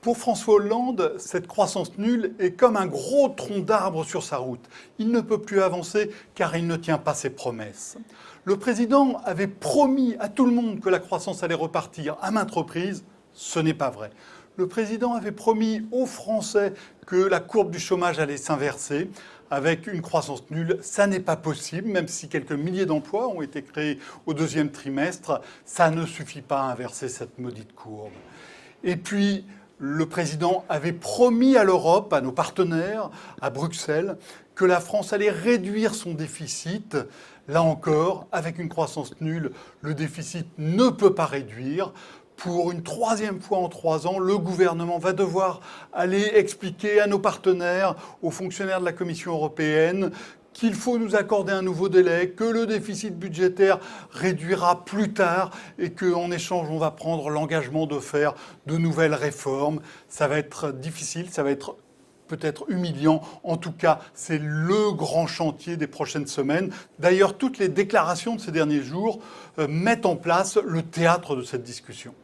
Pour François Hollande, cette croissance nulle est comme un gros tronc d'arbre sur sa route. Il ne peut plus avancer car il ne tient pas ses promesses. Le président avait promis à tout le monde que la croissance allait repartir à maintes reprises. Ce n'est pas vrai. Le président avait promis aux Français que la courbe du chômage allait s'inverser. Avec une croissance nulle, ça n'est pas possible, même si quelques milliers d'emplois ont été créés au deuxième trimestre, ça ne suffit pas à inverser cette maudite courbe. Et puis, le président avait promis à l'Europe, à nos partenaires, à Bruxelles, que la France allait réduire son déficit. Là encore, avec une croissance nulle, le déficit ne peut pas réduire. Pour une troisième fois en 3 ans, le gouvernement va devoir aller expliquer à nos partenaires, aux fonctionnaires de la Commission européenne, qu'il faut nous accorder un nouveau délai, que le déficit budgétaire réduira plus tard et qu'en échange, on va prendre l'engagement de faire de nouvelles réformes. Ça va être difficile, ça va être peut-être humiliant. En tout cas, c'est le grand chantier des prochaines semaines. D'ailleurs, toutes les déclarations de ces derniers jours mettent en place le théâtre de cette discussion.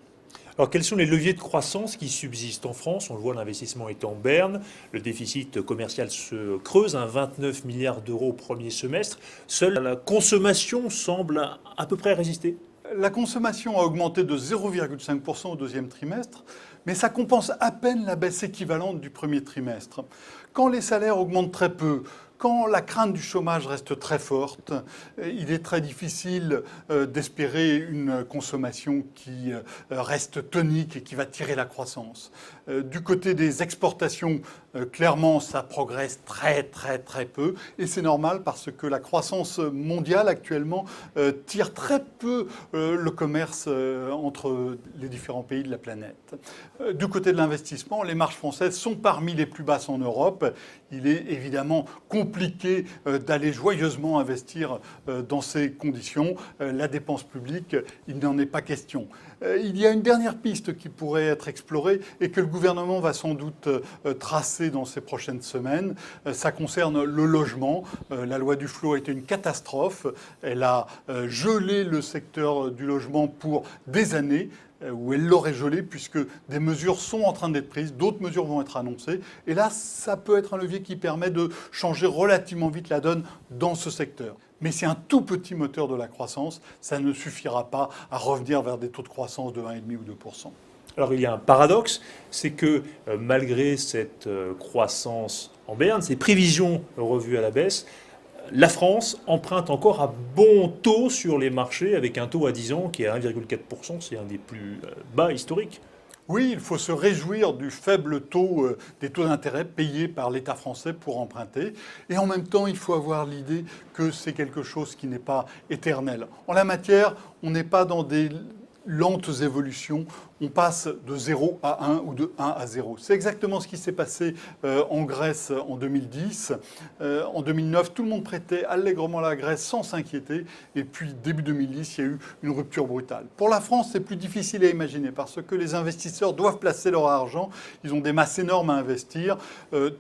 Alors, quels sont les leviers de croissance qui subsistent en France? On le voit, l'investissement est en berne, le déficit commercial se creuse, 29 milliards d'euros au premier semestre. Seule la consommation semble à peu près résister. La consommation a augmenté de 0,5% au deuxième trimestre, mais ça compense à peine la baisse équivalente du premier trimestre. Quand les salaires augmentent très peu, quand la crainte du chômage reste très forte, il est très difficile d'espérer une consommation qui reste tonique et qui va tirer la croissance. Du côté des exportations, clairement, ça progresse très peu. Et c'est normal parce que la croissance mondiale actuellement tire très peu le commerce entre les différents pays de la planète. Du côté de l'investissement, les marges françaises sont parmi les plus basses en Europe. Il est évidemment compliqué d'aller joyeusement investir dans ces conditions. La dépense publique, il n'en est pas question. Il y a une dernière piste qui pourrait être explorée et que le gouvernement va sans doute tracer dans ces prochaines semaines. Ça concerne le logement. La loi Duflot a été une catastrophe. Elle a gelé le secteur du logement pour des années, où elle l'aurait gelé, puisque des mesures sont en train d'être prises, d'autres mesures vont être annoncées. Et là, ça peut être un levier qui permet de changer relativement vite la donne dans ce secteur. Mais c'est un tout petit moteur de la croissance. Ça ne suffira pas à revenir vers des taux de croissance de 1,5 ou 2%. Alors il y a un paradoxe, c'est que malgré cette croissance en berne, ces prévisions revues à la baisse, la France emprunte encore à bon taux sur les marchés avec un taux à 10 ans qui est à 1,4%, c'est un des plus bas historiques. Oui, il faut se réjouir du faible taux des taux d'intérêt payés par l'État français pour emprunter. Et en même temps, il faut avoir l'idée que c'est quelque chose qui n'est pas éternel. En la matière, on n'est pas dans des lentes évolutions. On passe de 0 à 1 ou de 1 à 0. C'est exactement ce qui s'est passé en Grèce en 2010. En 2009, tout le monde prêtait allègrement la Grèce sans s'inquiéter. Et puis, début 2010, il y a eu une rupture brutale. Pour la France, c'est plus difficile à imaginer parce que les investisseurs doivent placer leur argent. Ils ont des masses énormes à investir.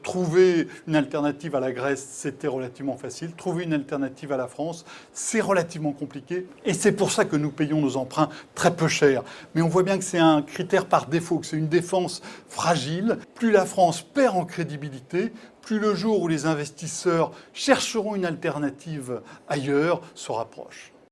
Trouver une alternative à la Grèce, c'était relativement facile. Trouver une alternative à la France, c'est relativement compliqué. Et c'est pour ça que nous payons nos emprunts très peu cher. Mais on voit bien que c'est un critère par défaut, que c'est une défense fragile. Plus la France perd en crédibilité, plus le jour où les investisseurs chercheront une alternative ailleurs se rapproche.